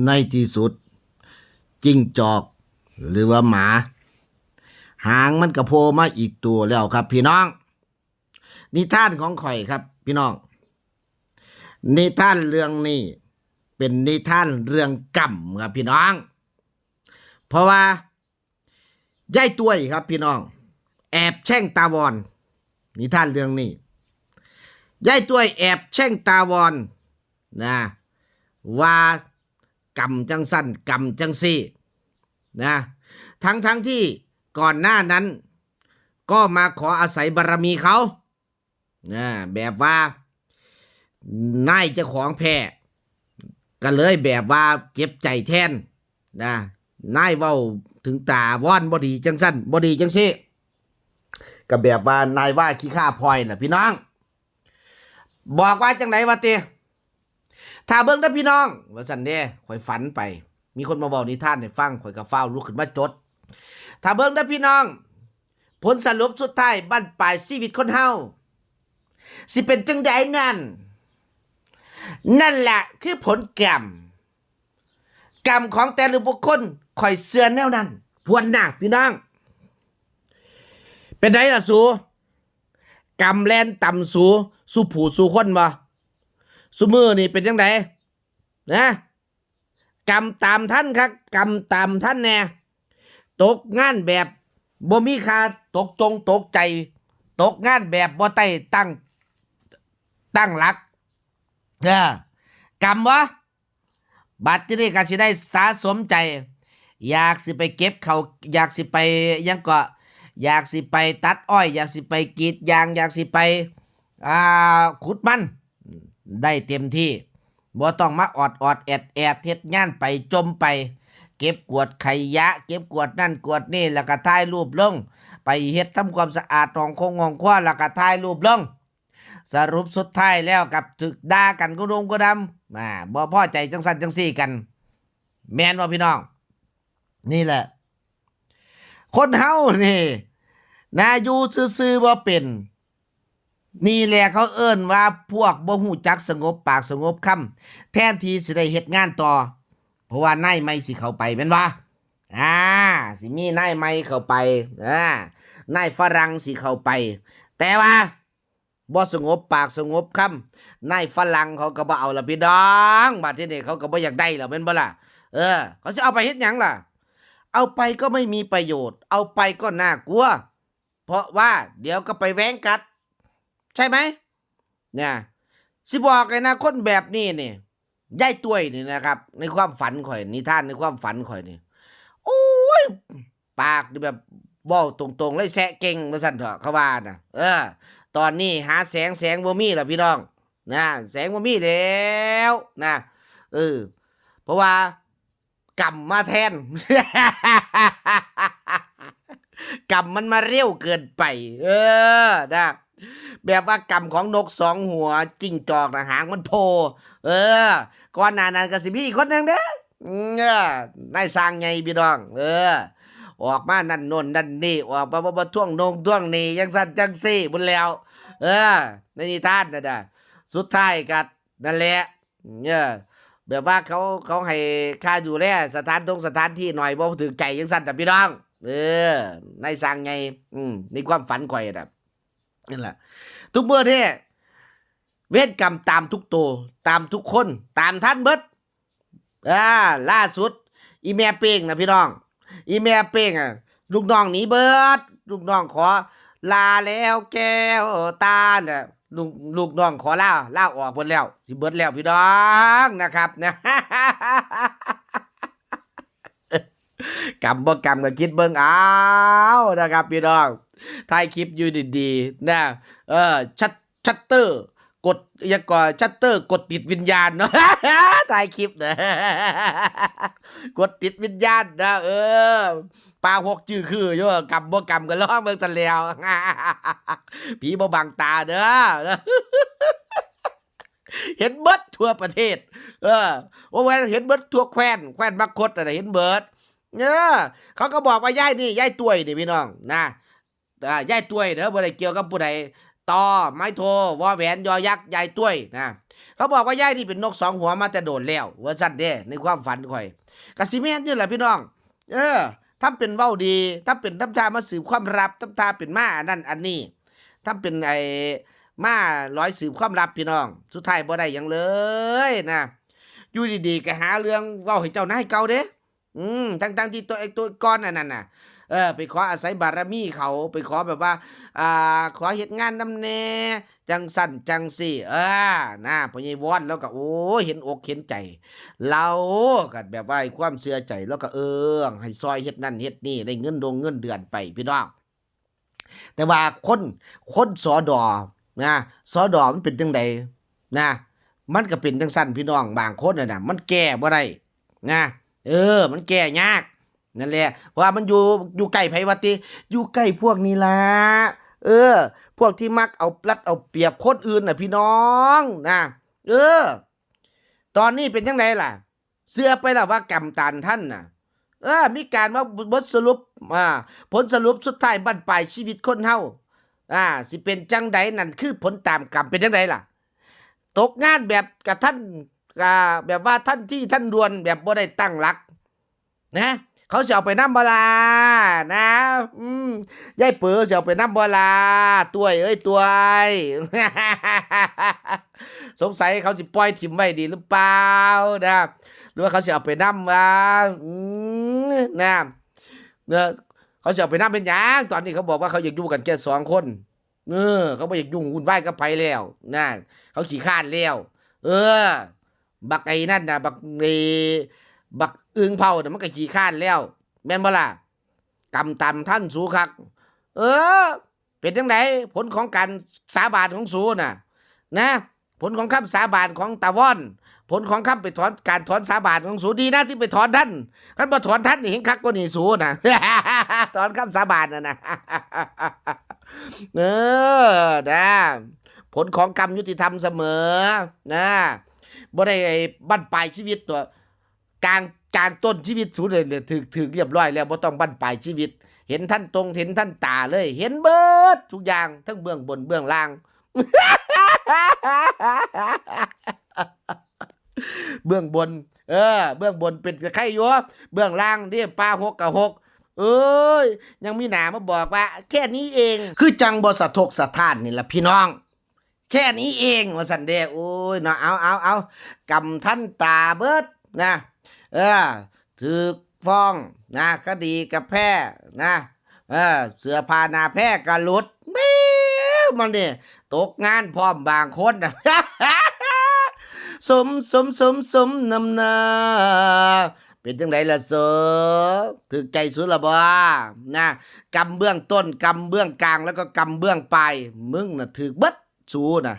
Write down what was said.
ในที่สุดจิ้งจอกหรือว่าหมาหางมันกระโผล่มาอีกตัวแล้วครับพี่น้องนิทานของข่อยครับพี่น้องนิทานเรื่องนี้เป็นนิทานเรื่องกรรมครับพี่น้องเพราะว่ายายต้วยครับพี่น้องแอบแช่งตาวอนนิทานเรื่องนี้ยายต้วยแอบแช่งตาวอนนะว่ากรรมจังสั้นกรรมจังซี่นะทั้งที่ก่อนหน้านั้นก็มาขออาศัยบารมีเขานะแบบว่านายเจ้าของแพ้ก็เลยแบบว่าเจ็บใจแทนนะนายเว้าถึงตาวอนบอดีจังสั้นบอดีจังซี่ก็แบบว่านายว่าขี้ข้าพลอยน่ะพี่น้องบอกว่าจังไหนวะเตถ้าเบิ่งเด้อพี่น้องว่าซั่นเด้ข่อยฝันไปมีคนมาบอกนิทานให้ฟังข่อยก็ฟ้าวลุกขึ้นมาจดถ้าเบิ่งเด้อพี่น้องผลสรุปสุดท้ายบั้นปลายชีวิตคนเฮาสิเป็นจังใดนั่นแหละคือผลกรรมของแต่ละบุคคลข่อยเชื่อแนวนั้นพวนหน้าพี่น้องเป็นไดล่ะสูกรรมแล่นต่ำสูสู่ผู้สู่คนบ่ซุมื้อนี่เป็นจังไดนะกรรมตามท่านครับกรรมตามท่านแน่ตกงานแบบบ่มีค่าตกตกใจตกงานแบบบ่ได้ตั้งหลักกรรมวะบัดนี้ก็สิได้สะสมใจอยากสิไปเก็บเขาอยากสิไปยังก็อยากสิไปตัดอ้อยอยากสิไปกรีดยางอยากสิไปขุดมันได้เต็มที่บ่ต้องมาอดแอดเฮ็ดงานไปจมไปเก็บกวาดขยะเก็บกวาดนั่นกวาดนี่แล้วก็ถ่ายรูปลงไปเฮ็ดทำความสะอาดของของครัวแล้วก็ถ่ายรูปลงสรุปสุดท้ายแล้วกับถึกด่ากันก็ดงก็ดำบ่พอใจจังสั่นจังซี่กันแม่นบ่พี่น้องนี่แหละคนเฮานี่นะอยู่ซื่อๆบ่เป็นนี่แหละเขาเอิ้นว่าพวกบ่ฮู้จักสงบปากสงบคำแทนที่สิได้เฮ็ดงานต่อเพราะว่านายใหม่สิเข้าไปแม่นบ่สิมีนายใหม่เข้าไปนายฝรั่งสิเข้าไปแต่ว่าบ่สงบปากสงบคำนายฝรั่งเขาก็บ่เอาละพี่น้องบัดนี้เขาก็บ่อยากได้แล้วแม่นบ่ล่ะเขาสิเอาไปเฮ็ดหยังล่ะเอาไปก็ไม่มีประโยชน์เอาไปก็น่ากลัวเพราะว่าเดี๋ยวก็ไปแว้งกัดใช่ไหมเนี่ยสิบอกเลยนะคนแบบนี้นี่ยายต้วยนี่นะครับในความฝันข่อยนิทานในความฝันข่อยนี่โอ้ยปากแบบเว้าตรงๆเลยแซะเก่งว่าซั่นเถอะเขาว่าน่ะตอนนี้หาแสงบ่มีแล้วพี่น้องนะแสงบ่มีแล้วนะเพราะว่ากรรมมาแทน กรรมมันมาเร็วเกินไปนะแบบว่ากรรมของนกสองหัวจิ้งจอกนะหางมันโผล่ก่อนหน้านั้นก็สิมีอีกคนหนึงเด้อนายสร้างไงพี่น้องออกมานั่นโน่นนั่นนี่ออกมาบ่ท่วงนงท่วงนี่ยังสั่นจังซี่บุญแล้วในนิทานน่ะสุดท้ายก็นั่นแหละแบบว่าเขาให้ค่าดูแลสถานที่หน่อยบ่ถึงใจจังสั่นน่ะพี่น้องนายสร้างไงในความฝันข่อยน่ะนั่นแหละทุกเมื่อที่เวรกรรมตามทุกตัวตามทุกคนตามท่านเบิดล่าสุดอีแม่เป้งนะพี่น้องอีแม่เป้งลูกน้องหนีเบิดลูกน้องขอลาแล้วแก้วตาน่ะลูกน้องขอลาออกหมดแล้วสิเบิดแล้วพี่น้องนะครับนะ กรรมบ่กรรมก็คิดเบิ่งเอานะครับพี่น้องถ่ายคลิปอยู่ดีๆนะชัตเตอร์กดยังก่อชัตเตอร์กดติดวิญญาณเนาะ ถ่ายคลิปนะ กดติดวิญญาณนะปลาหกจื้อคืออยู่กรรมบ่กรรมก็ร้องเบิ่งซะแล้ว ผีบ่บังตาเด้อ เห็นเบิดทั่วประเทศว่าเห็นเบิดทั่วแคว้นมักคดอะไรเห็นเบิดเขาก็บอกว่ายายต้วยนี่พี่น้องนะยายต้วยเด้อบ่ได้เกี่ยวกับผู้ใดต่อไม้โทวอแหวนยอยักษ์ยายต้วยนะ เขาบอกว่ายายนี่เป็นนกสองหัวมาแต่โดดแล้วว่าซั่นเด้ในความฝันข่อยก็สิแม่นอยู่แหละพี่น้องทำเป็นเว้าดีถ้าเป็นทำท่ามาสืบความลับทำท่าเป็นม้าอันนั้นอันนี้ทำเป็นม้าร้อยสืบความลับพี่น้องสุดท้ายบ่ได้หยังเลยนะอยู่ดีๆก็หาเรื่องเว้าให้เจ้านายเก่าเด้ทั้งที่ตัวก้อนอันนั้นน่ะไปขออาศัยบารมีเขาไปขอแบบว่าขอเฮ็ดงานนำแน่จังสั่นจังซี่นะพ่อใหญ่วอนแล้วก็โอ้เห็นอกเห็นใจเราก็แบบว่าความเชื่อใจแล้วก็ให้ซอยเฮ็ดนั่นเฮ็ดนี่ได้เงินเดือนไปพี่น้องแต่ว่าคนสอดอนะสอดอมันเป็นจังไดนะมันก็เป็นจังสั่นพี่น้องบางคนน่ะมันแก้บ่ได้นะมันแก้ยากนั่นแหละเพราะว่ามันอยู่ใกล้ไผว่าติอยู่ใกล้พวกนี้ล่ะพวกที่มักเอารัดเอาเปรียบคนอื่นน่ะพี่น้องนะตอนนี้เป็นจังไดล่ะเชื่อไปแล้วว่ากรรมตามท่านน่ะมีการว่าบทสรุปผลสรุปสุดท้ายบั้นปลายชีวิตคนเฮาสิเป็นจังไดนั่นคือผลตามกรรมเป็นจังไดล่ะตกงานแบบกับท่านแบบว่าท่านที่ท่านดวนแบบบ่ได้ตั้งหลักนะเขาสิเอาไปนำบ่ล่ะนะยายเป๋อสิเอาไปนำบ่ล่ะต้วยเอ้ยต้วย สงสัยเขาสิปล่อยถิ่มไว้ดีหรือเปล่านะหรือว่าเขาสิเอาไปนำว่านะเขาสิเอาไปนำเป็นหยังตอนนี้เขาบอกว่าเขาอยากอยู่กันแค่2คนเขาบ่อยากยุ่งวุ่นวายกับไผแล้วนะเขาขี้คร้านแล้วบักไอ้นั่นน่ะบักอึ่งเผาน่ะมันก็ขี้คร้านแล้วแม่นบ่ล่ะกรรมตามท่านสูคักเป็นจังไดผลของการสาบานของสูน่ะนะผลของคำสาบานของตาว่อนผลของคำไปการถอนสาบานของสูดีนะที่ไปถอนท่านคันบ่ถอนท่านนี่เห็นคักกว่านี่สูน่ะ ถอนคำสาบานน่ะนะ นะผลของกรรมยุติธรรมเสมอนะบ่ได้บั้นปลายชีวิตตัวกลางต้นชีวิตสูเลยถึกเรียบร้อยแล้วบ่ต้องบั้นปลายชีวิตเห็นท่านตรงเห็นท่านตาเลยเห็นเบิดทุกอย่างทั้งเบื้องบนเบื้องล่าง เบื้องบนเบื้องบนเป็นไข่อยู่เบื้องล่างนี่ปลาหกกับหกยังมีหนามาบอกว่าแค่นี้เองคือจังบ่สะทกสะท้านนี่ล่ะพี่น้องแค่นี้เองว่าซั่นเด้โอ้ยเนาะเอากำท่านตาเบิดนะถูกฟ้องนะคดีกับแพ้นะเสื้อผ้าหน้าแพ้ก็หลุดมันนี่ตกงานพร้อมบางคนนะ สมนำนาเป็นจังไดล่ะเสอถึกใจสุดละบ่นะกำเบื้องต้นกำเบื้องกลางแล้วก็กำเบื้องปลายมึงน่ะถึกเบิดสูน่ะ